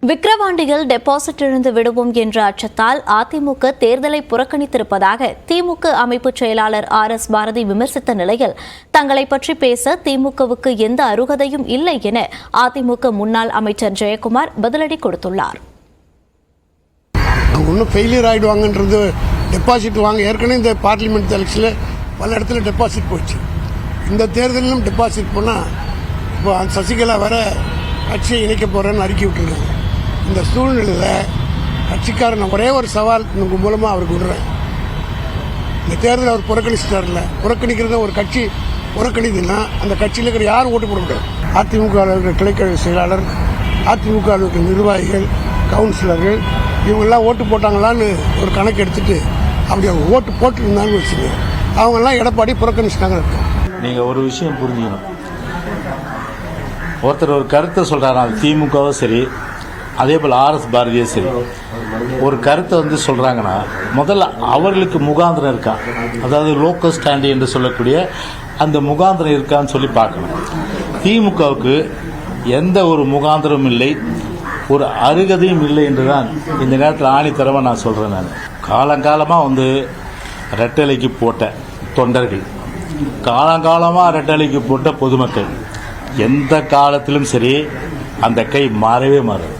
விக்கிரவாண்டியில் deposit இழந்து விடுவோம் என்ற அச்சத்தால் அதிமுக தேர்தலை புறக்கணித்திருப்பதாக திமுக அமைப்பு செயலாளர் RS பாரதி விமர்சித்த நிலையில் தங்களை பற்றி பேச திமுகவுக்கு எந்த அருகதையும் இல்லை என அதிமுக முன்னாள் அமைச்சர் ஜெயக்குமார் பதிலடி கொடுத்துள்ளார். ஒன்றும் ஃபெயிலியர் ஆகிடுவாங்கன்றது டெபாசிட் வாங்க ஏற்கனவே இந்த பார்லிமெண்ட் எலெக்ஷனில் பல இடத்துல டெபாசிட் போச்சு. இந்த தேர்தலிலும் டெபாசிட் போனால் இப்போ சசிகலா வர கட்சியை இணைக்க போகிறேன்னு அறிக்கை விட்டுருக்காங்க. இந்த சூழ்நிலையில் கட்சிக்காரன் ஒரே ஒரு சவால் உங்க மூலமாக அவருக்கு விடுறேன். இந்த தேர்தல் அவர் புறக்கணிச்சிட்டார்ல, புறக்கணிக்கிறத ஒரு கட்சி புறக்கணிதுன்னா அந்த கட்சியில் இருக்கிற யாரும் ஓட்டு போட முடியாது. அதிமுக இருக்கிற கிளைக்கழக செயலாளர், அதிமுக இருக்கிற நிர்வாகிகள், கவுன்சிலர்கள் இவங்கெல்லாம் ஓட்டு போட்டாங்களான்னு ஒரு கணக்கு எடுத்துட்டு அப்படி அவங்க ஓட்டு போட்டு இருந்தாங்கன்னு வச்சுங்க, அவங்கெல்லாம் எடப்பாடி புறக்கணிச்சிட்டாங்க. நீங்கள் ஒரு விஷயம் புரிஞ்சுக்கணும். ஒருத்தர் ஒரு கருத்தை சொல்கிறாராம், திமுகவும் சரி அதே போல் RS பாரதியும் சரி, ஒரு கருத்தை சொல்கிறாங்கன்னா முதல்ல அவர்களுக்கு முகாந்திரம் இருக்கா, அதாவது லோக்கல் ஸ்டாண்டு என்று சொல்லக்கூடிய அந்த முகாந்திரம் இருக்கான்னு சொல்லி பார்க்கணும். திமுகவுக்கு எந்த ஒரு முகாந்திரமும் இல்லை, ஒரு அருகதையும் இல்லை என்றுதான் இந்த நேரத்தில் ஆணித்தரமாக நான் சொல்கிறேன். நான் காலங்காலமாக ரெட்டலைக்கு போட்ட தொண்டர்கள், காலங்காலமாக ரெட்டலைக்கு போட்ட பொதுமக்கள், எந்த காலத்திலும் சரி அந்த கை மாறவே மாறாது.